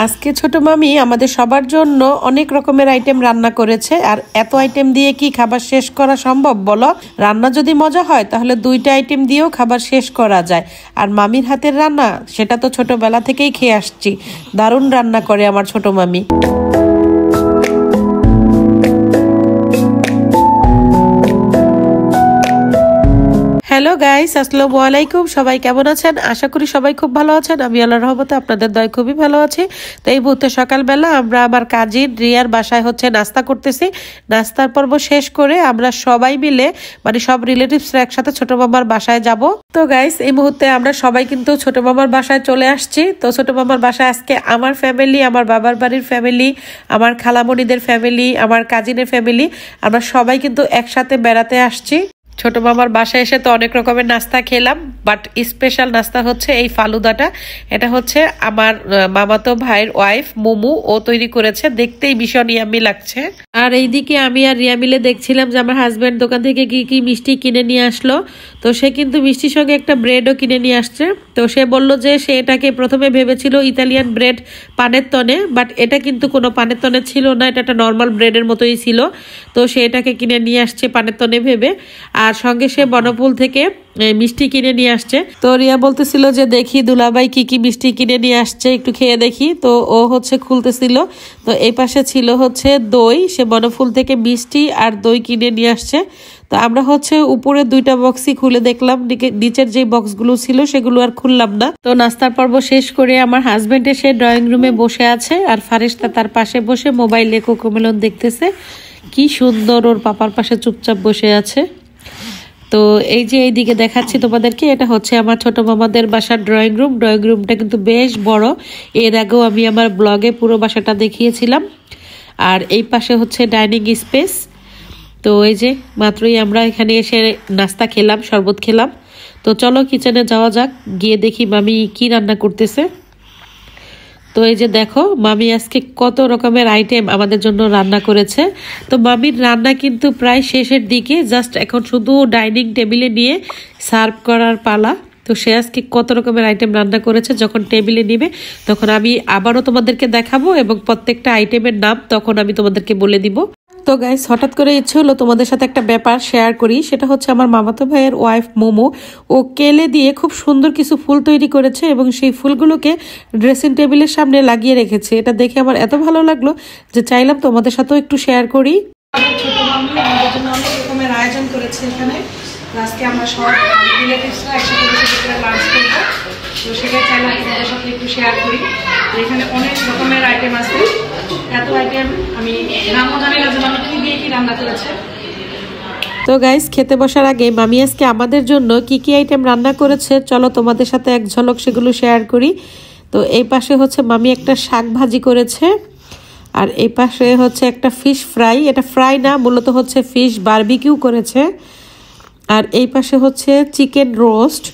আজকে ছোট মামি আমাদের সবার জন্য অনেক রকমের আইটেম রান্না করেছে। আর এত আইটেম দিয়ে কি খাবার শেষ করা সম্ভব বলো? রান্না যদি মজা হয় তাহলে দুইটা আইটেম দিয়েও খাবার শেষ করা যায়। আর মামির হাতের রান্না সেটা তো ছোটবেলা থেকেই খেয়ে আসছি। দারুণ রান্না করে আমার ছোট মামি। হ্যালো গাইস, আসসালামু আলাইকুম। সবাই কেমন আছেন? আশা করি সবাই খুব ভালো আছেন। আমি আল্লাহর রহমতে আপনাদের দয়ায় খুবই ভালো আছি। তো এই মুহূর্তে সকালবেলা আমরা আমার কাজিন রিয়ার বাসায় নাস্তা করতেছি। নাস্তার পর্ব শেষ করে আমরা সবাই মিলে সব রিলেটিভসরা একসাথে ছোট মামার বাসায় যাব। তো গাইস, এই মুহূর্তে আমরা সবাই কিন্তু ছোট মামার বাসায় চলে আসছি। তো ছোট মামার বাসায় আজকে আমার ফ্যামিলি, আমার বাবার বাড়ির ফ্যামিলি, আমার খালামণিদের ফ্যামিলি, আমার কাজিনের ফ্যামিলি, আমরা সবাই কিন্তু একসাথে বেড়াতে আসছি। ছোট মামার বাসায় এসে তো অনেক রকমের নাস্তা খেলাম, বাট স্পেশাল নাস্তা হচ্ছে এই ফালুদাটা। এটা হচ্ছে আমার মামাতো ভাইয়ের ওয়াইফ মুমু, ও তৈরি করেছে। দেখতেই ভীষণ ইয়াম্মি লাগছে। আর এইদিকে আমি আর রিয়া মিলে দেখছিলাম যে আমার হাজব্যান্ড দোকান থেকে কি কি মিষ্টি কিনে নিয়ে আসলো। তো সে কিন্তু মিষ্টির সঙ্গে একটা ব্রেডও কিনে নিয়ে আসছে। তো সে বলল যে সে এটাকে প্রথমে ভেবেছিল ইতালিয়ান ব্রেড পানের তনে, বাট এটা কিন্তু কোনো পানের তনে ছিল না, এটা একটা নর্মাল ব্রেডের মতোই ছিল। তো সে এটাকে কিনে নিয়ে আসছে পানের তনে ভেবে। আর সঙ্গে সে বনফুল থেকে মিষ্টি কিনে নিয়ে আসছে। তো রিয়া বলতেছিল যে দেখি দুলাভাই কি কি মিষ্টি কিনে নিয়ে আসছে, একটু খেয়ে দেখি। তো ও খুলতেছিল। তো এই পাশে ছিল দই। সে বনফুল থেকে মিষ্টি আর দই কিনে নিয়ে আসছে। তো আমরা উপরে দুইটা বক্সই খুলে দেখলাম, নিচের যে বক্সগুলো ছিল সেগুলো আর খুললাম না। তো নাস্তার পর্ব শেষ করে আমার হাজবেন্ড এসে ড্রয়িং রুমে বসে আছে, আর ফারিস্তা তার পাশে বসে মোবাইলে কোকোমেলন দেখতেছে। কি সুন্দর, ওর পাপার পাশে চুপচাপ বসে আছে। তো এই যে এইদিকে দেখাচ্ছি তোমাদেরকে, এটা হচ্ছে আমার ছোট মামাদের বাসার ড্রয়িং রুম। ড্রয়িং রুমটা কিন্তু বেশ বড়। এর আগেও আমি আমার ব্লগে পুরো বাসাটা দেখিয়েছিলাম। আর এই পাশে ডাইনিং স্পেস। তো এই যে মাত্রই আমরা এখানে এসে নাস্তা খেলাম, শরবত খেলাম। তো চলো কিচেনে যাওয়া যাক, গিয়ে দেখি মামি কি রান্না করতেছে। তো এই যে দেখো, মামি আজকে কত রকমের আইটেম আমাদের জন্য রান্না করেছে। তো মামির রান্না কিন্তু প্রায় শেষের দিকে, জাস্ট এখন শুধু ডাইনিং টেবিলে নিয়ে সার্ভ করার পালা। তো সে আজকে কত রকমের আইটেম রান্না করেছে, যখন টেবিলে নিবে তখন আমি আবারও তোমাদেরকে দেখাবো, এবং প্রত্যেকটা আইটেমের নাম তখন আমি তোমাদেরকে বলে দিব। তো গাইস, হঠাৎ করে ইচ্ছে হলো তোমাদের সাথে একটা ব্যাপার শেয়ার করি। সেটা হচ্ছে আমার মামাতো ভাইয়ের ওয়াইফ মোমো, ও কেলে দিয়ে খুব সুন্দর কিছু ফুল তৈরি করেছে, এবং সেই ফুলগুলোকে ড্রেসিং টেবিলের সামনে লাগিয়ে রেখেছে। এটা দেখে আমার এত ভালো লাগলো যে চাইলাম তোমাদের সাথেও একটু শেয়ার করি। ছোট মামি আমাদের জন্য অনেক রকমের আয়োজন করেছে এখানে। আজকে আমরা সব রিলেটিভসরা একসাথে বসে লাঞ্চ করবো। তো সেটাই চাইলাম তোমাদের সাথে একটু শেয়ার করি। এখানে অনেক রকমের আইটেম আছে, এত আইটেম আমি নামও জানি না যে মামি কি দিয়ে কি রান্না করেছে। তো গাইস, খেতে বসার আগে মামি আজকে আমাদের জন্য কি কি আইটেম রান্না করেছে চলো তোমাদের সাথে এক ঝলক সেগুলো শেয়ার করি। তো এই পাশে মামি একটা শাক ভাজি করেছে, আর এই পাশে একটা ফিশ ফ্রাই। এটা ফ্রাই না, মূলত ফিশ বারবিকিউ করেছে। আর এই পাশে চিকেন রোস্ট,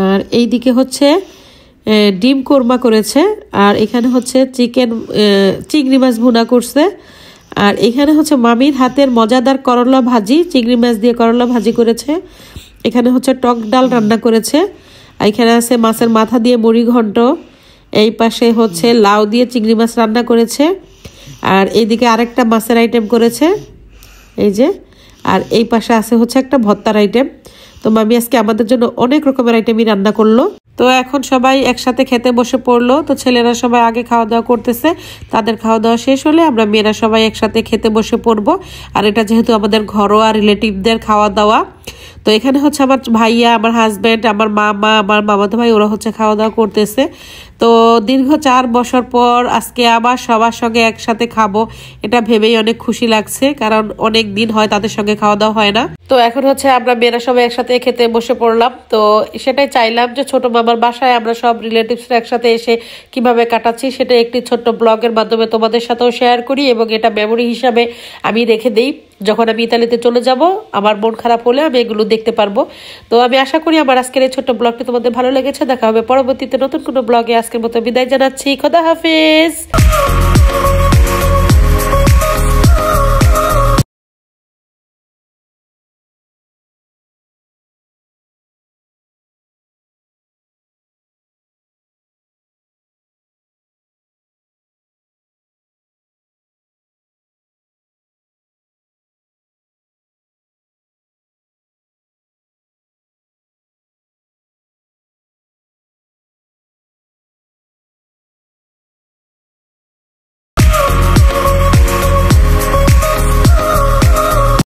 আর এই দিকে ডিম কোরমা করেছে, আর এখানে চিংড়ি মাছ ভুনা করছে। আর এখানে মামির হাতের মজাদার করলা ভাজি, চিংড়ি মাছ দিয়ে করলা ভাজি করেছে। এখানে টক ডাল রান্না করেছে। আর এখানে আছে মাছের মাথা দিয়ে মুড়ি ঘন্ট। এই পাশে লাউ দিয়ে চিংড়ি মাছ রান্না করেছে। আর এইদিকে আরেকটা মাছের আইটেম করেছে, এই যে। আর এই পাশে আছে একটা ভর্তার আইটেম। তো মামি আজকে আমাদের জন্য অনেক রকমের আইটেমই রান্না করলো। তো এখন সবাই একসাথে খেতে বসে পড়লো। তো ছেলেরা সবাই আগে খাওয়া দাওয়া করতেছে, তাদের খাওয়া দাওয়া শেষ হলে আমরা মেয়েরা সবাই একসাথে খেতে বসে পড়বো। আর এটা যেহেতু আমাদের ঘরোয়া রিলেটিভদের খাওয়া দাওয়া, তো এখানে আমার ভাইয়া, আমার হাজব্যান্ড, আমার মামা, আমার মামাতো ভাই, ওরা খাওয়া দাওয়া করতেছে। তো দীর্ঘ 4 বছর পর আজকে আবার সবার সঙ্গে একসাথে খাবো, এটা ভেবেই অনেক খুশি লাগছে, কারণ অনেক দিন হয় তাদের সঙ্গে খাওয়া দাওয়া হয় না। তো এখন আমরা মেয়েরা সবাই একসাথে খেতে বসে পড়লাম। তো সেটাই চাইলাম যে ছোট মামার বাসায় আমরা সব রিলেটিভসরা একসাথে এসে কিভাবে কাটাচ্ছি সেটা একটি ছোট্ট ব্লগের মাধ্যমে তোমাদের সাথেও শেয়ার করি, এবং এটা মেমোরি হিসাবে আমি রেখে দিই। যখন আমি ইতালিতে চলে যাব, আমার মন খারাপ হলে আমি এগুলো দেখতে পারবো। তো আমি আশা করি আমার আজকের এই ছোট্ট ব্লগটি তোমাদের ভালো লেগেছে। দেখা হবে পরবর্তীতে নতুন কোনো ব্লগে। আজকের মতো বিদায় জানাচ্ছি। খোদা হাফেজ।